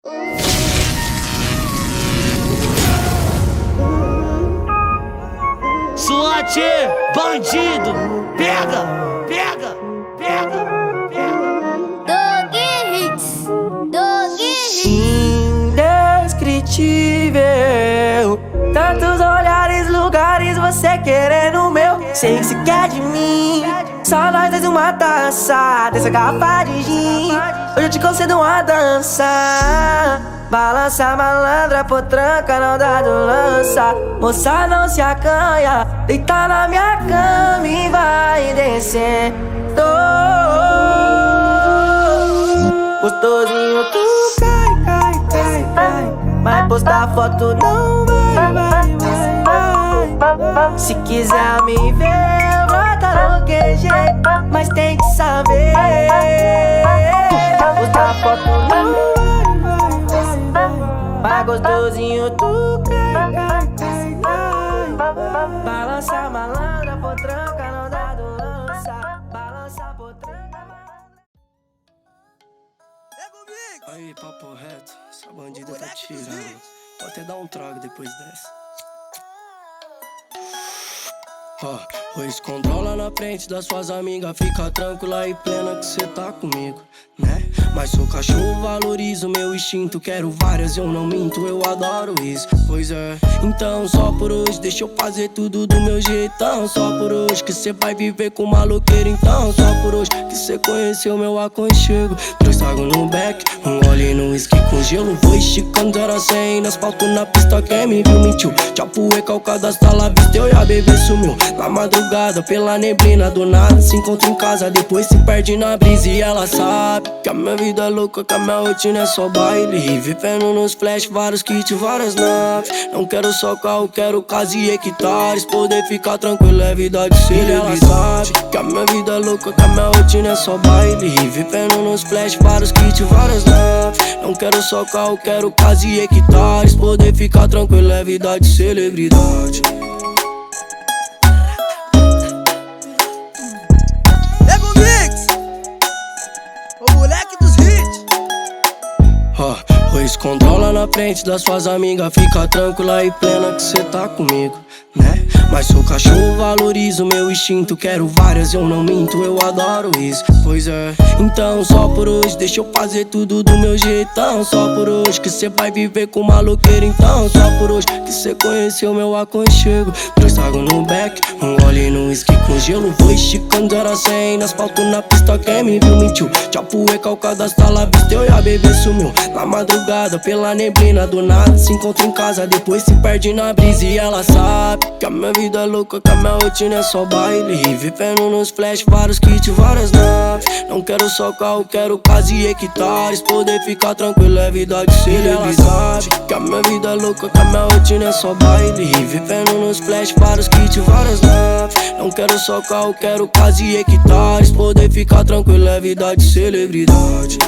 SWAT, bandido, pega, pega, pega, pega. Doug Hits, Doug Hits. Indescritível, tantos olhares, lugares, você querendo o meu. Sei que você quer de mim, só nós dois uma taça dessa garrafa de gin. Hoje eu te concedo uma dança. Balança malandra, potranca, não dá do lança. Moça, não se acanha, deita na minha cama e vai descer. Gostosinho, tu cai. Vai postar foto, não vai. Se quiser me ver, brota no QG, mas tem que saber. Postar foto, não vai. Gostosinho, tu cai. Balança malandra, potranca, não dá do lança. Balança potranca, malandra. Aí, papo reto, essa bandida tá tirando. Vou até dar um trago depois dessa. Pois controla na frente das suas amigas, fica tranquila e plena que cê tá comigo, né? Mas sou cachorro, valorizo meu instinto. Quero várias, eu não minto, eu adoro isso. Pois é, então só por hoje deixa eu fazer tudo do meu jeitão. Só por hoje que cê vai viver com maloqueiro. Então só por hoje que cê conheceu meu aconchego. 3 tragos no back, um gole no whisky com gelo. Vou esticando 0 a 100 no asfalto na pista. Quem me viu mentiu, chapuei calcada, tá lá vista. Eu e a bebê sumiu na madrugada, pela neblina do nada. Se encontra em casa, depois se perde na brisa. E ela sabe que a minha vida é louca, que a minha rotina é só baile. Vivendo nos flash, vários kits, várias naves. Não quero só carro, quero casa e hectares. Poder ficar tranquilo é vida de celebridade. Ela sabe que a minha vida é louca, que a minha rotina é só baile. Vivendo nos flash, vários kits, várias naves. Não quero só carro, quero casa e hectares. Poder ficar tranquilo é vida de celebridade. Pois controla na frente das suas amigas, fica tranquila e plena que cê tá comigo, né? Mas sou cachorro, valorizo meu instinto. Quero várias, eu não minto, eu adoro isso. Pois é, então só por hoje deixa eu fazer tudo do meu jeitão. Só por hoje que cê vai viver com maloqueiro. Então só por hoje que cê conheceu meu aconchego. 3 tragos no back, um gole no whisky com gelo. Vou esticando 0 a 100 no asfalto na pista. Quem me viu mentiu, chapuei calcada, tá lá vista. Eu e a bebê sumiu na madrugada, pela neblina do nada. Se encontra em casa, depois se perde na brisa. E ela sabe que a minha vida é louca, que a minha rotina é só baile. Vivendo nos flash, vários kits, várias naves. Não quero só carro, quero casa e hectares. Poder ficar tranquilo é vida de celebridade. Ela sabe que a minha vida é louca, que a minha rotina é só baile. Vivendo nos flash, vários kits, várias naves. Não quero só carro, quero casa e hectares. Poder ficar tranquilo é vida de celebridade.